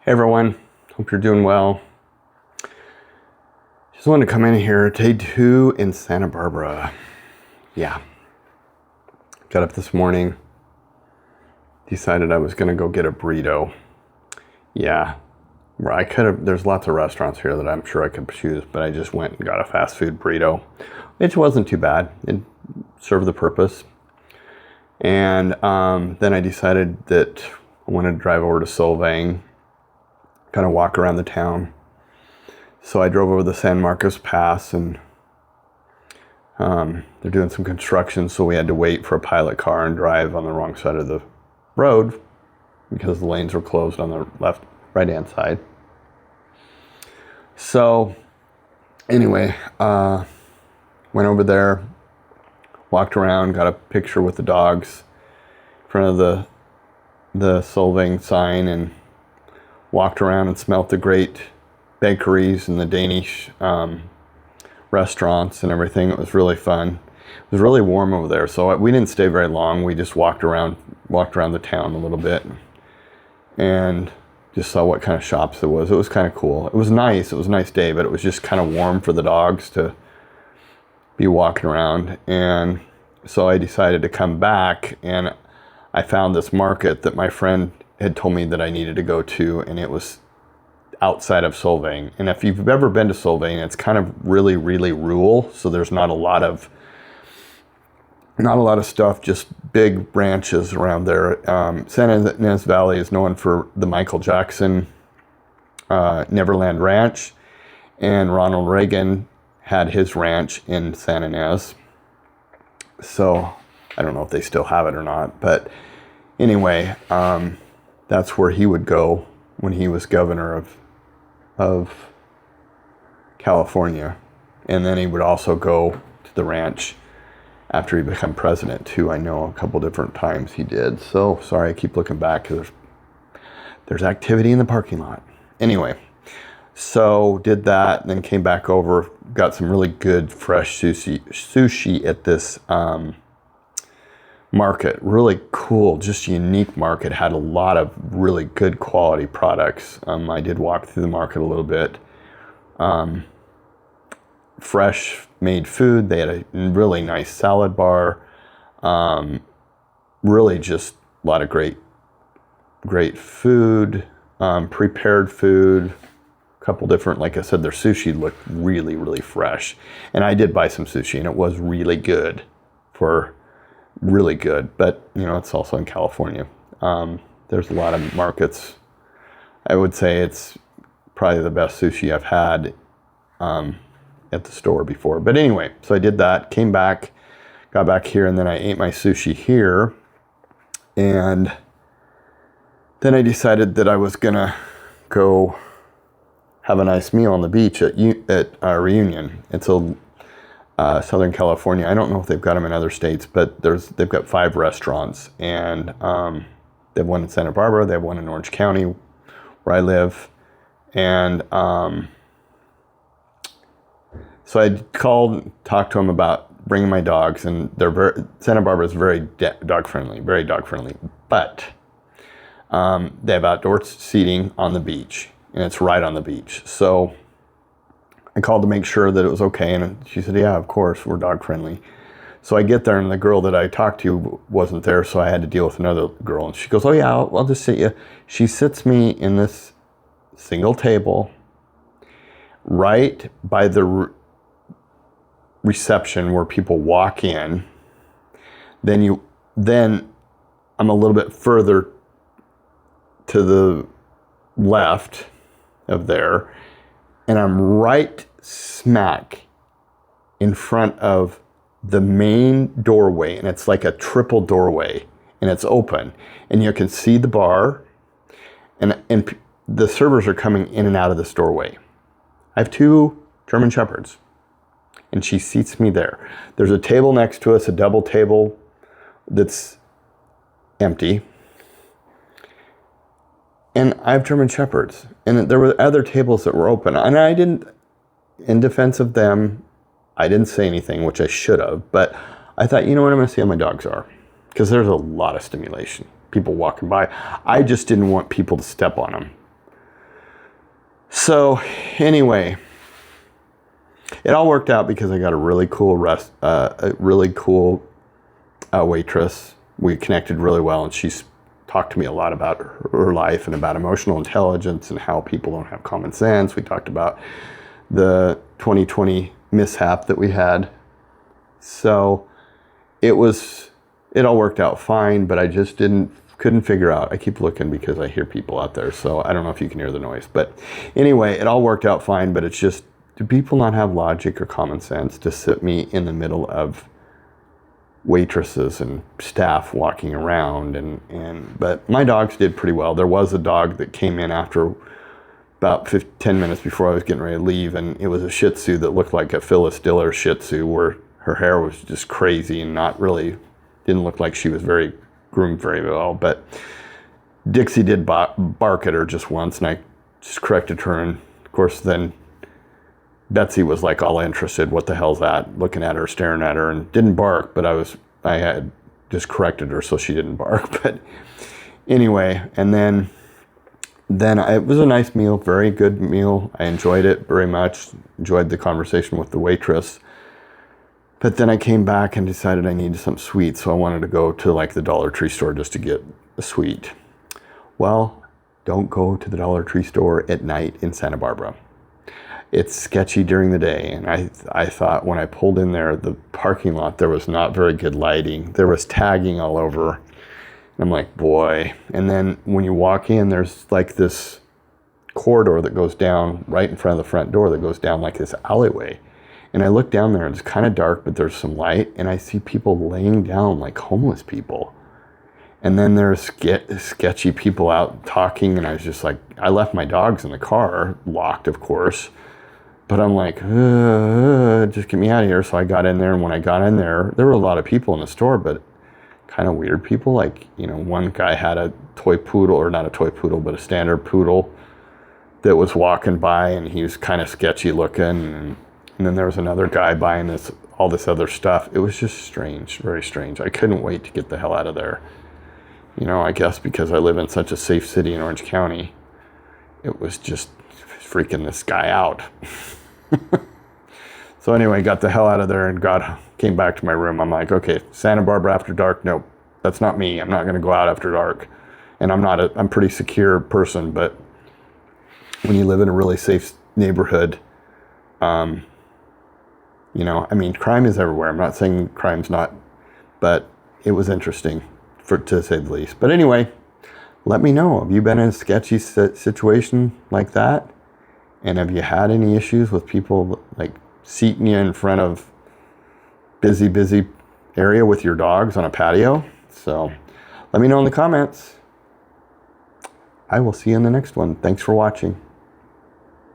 Hey everyone, hope you're doing well. Just wanted to come in here, day 2 in Santa Barbara. Yeah. Got up this morning, decided I was gonna go get a burrito. Yeah. Well, there's lots of restaurants here that I'm sure I could choose, but I just went and got a fast food burrito, which wasn't too bad. It served the purpose. And then I decided that I wanted to drive over to Solvang, kind of walk around the town. So I drove over the San Marcos Pass, and they're doing some construction, so we had to wait for a pilot car and drive on the wrong side of the road because the lanes were closed on the right-hand side. So anyway, went over there, walked around, got a picture with the dogs in front of the Solvang sign, and walked around and smelt the great bakeries and the Danish restaurants and everything. It was really fun. It was really warm over there, so we didn't stay very long. We just walked around the town a little bit and just saw what kind of shops there was. It was kind of cool. It was nice. It was a nice day, but it was just kind of warm for the dogs to be walking around. And so I decided to come back, and I found this market that my friend had told me that I needed to go to, and it was outside of Solvang. And if you've ever been to Solvang, it's kind of really, really rural. So there's not a lot of stuff, just big branches around there. Santa Ynez Valley is known for the Michael Jackson Neverland Ranch, and Ronald Reagan had his ranch in Santa Ynez. So I don't know if they still have it or not, but anyway, that's where he would go when he was governor of California. And then he would also go to the ranch after he became president too. I know a couple different times he did. So sorry, I keep looking back because there's activity in the parking lot. Anyway, so did that, and then came back over, got some really good fresh sushi at this market. Really cool, just unique market. Had a lot of really good quality products. I did walk through the market a little bit. Fresh made food. They had a really nice salad bar. Really just a lot of great food, prepared food. A couple different, like I said, their sushi looked really, really fresh. And I did buy some sushi, and it was really good but it's also in California. There's a lot of markets. I would say it's probably the best sushi I've had at the store before. But anyway, so I did that, came back, got back here, and then I ate my sushi here. And then I decided that I was gonna go have a nice meal on the beach at Reunion. It's Southern California. I don't know if they've got them in other states, but they've got 5 restaurants, and they have one in Santa Barbara, they have one in Orange County where I live, and so I talked to them about bringing my dogs, and Santa Barbara is very dog friendly, but they have outdoor seating on the beach, and it's right on the beach. So I called to make sure that it was okay, and she said, yeah, of course, we're dog friendly. So I get there, and the girl that I talked to wasn't there, so I had to deal with another girl. And she goes, oh yeah, I'll just sit you. She sits me in this single table right by the reception where people walk in. Then I'm a little bit further to the left of there, and I'm right smack in front of the main doorway, and it's like a triple doorway, and it's open, and you can see the bar, and the servers are coming in and out of this doorway. I have 2 German Shepherds, and she seats me there. There's a table next to us, a double table that's empty, and I have German Shepherds, and there were other tables that were open, and I didn't, in defense of them, I didn't say anything, which I should have, but I thought, you know what, I'm going to see how my dogs are, because there's a lot of stimulation. People walking by. I just didn't want people to step on them. So anyway, it all worked out because I got a really cool waitress. We connected really well, and she's talked to me a lot about her life and about emotional intelligence and how people don't have common sense. We talked about the 2020 mishap that we had. So it all worked out fine, but I just couldn't figure out. I keep looking because I hear people out there, so I don't know if you can hear the noise. But anyway, it all worked out fine, but it's just, do people not have logic or common sense to sit me in the middle of waitresses and staff walking around? But my dogs did pretty well. There was a dog that came in after about 10 minutes before I was getting ready to leave, and it was a Shih Tzu that looked like a Phyllis Diller Shih Tzu, where her hair was just crazy and didn't look like she was groomed very well. But Dixie did bark at her just once, and I just corrected her, and of course then Betsy was like all interested, what the hell's that? Looking at her, staring at her, and didn't bark, but I had just corrected her so she didn't bark. But anyway, and then it was a nice meal, very good meal. I enjoyed it very much, enjoyed the conversation with the waitress. But then I came back and decided I needed some sweets, so I wanted to go to like the Dollar Tree store just to get a sweet. Well, don't go to the Dollar Tree store at night in Santa Barbara. It's sketchy during the day, and I thought when I pulled in there, the parking lot, there was not very good lighting. There was tagging all over. I'm like, boy. And then when you walk in, there's like this corridor that goes down right in front of the front door that goes down like this alleyway. And I look down there, and it's kind of dark, but there's some light, and I see people laying down like homeless people. And then there's sketchy people out talking, and I was just like, I left my dogs in the car, locked, of course. But I'm like, just get me out of here. So I got in there, and when I got in there, there were a lot of people in the store, but kind of weird people. Like, one guy had a toy poodle, or not a toy poodle, but a standard poodle that was walking by, and he was kind of sketchy looking. And then there was another guy buying all this other stuff. It was just strange, very strange. I couldn't wait to get the hell out of there. I guess because I live in such a safe city in Orange County, it was just freaking this guy out. So anyway, got the hell out of there and came back to my room. I'm like, okay, Santa Barbara after dark. Nope, that's not me. I'm not going to go out after dark. And I'm a pretty secure person, but when you live in a really safe neighborhood, crime is everywhere. I'm not saying crime's not, but it was interesting to say the least. But anyway, let me know. Have you been in a sketchy situation like that? And have you had any issues with people like seating you in front of busy area with your dogs on a patio? So let me know in the comments. I will see you in the next one. Thanks for watching.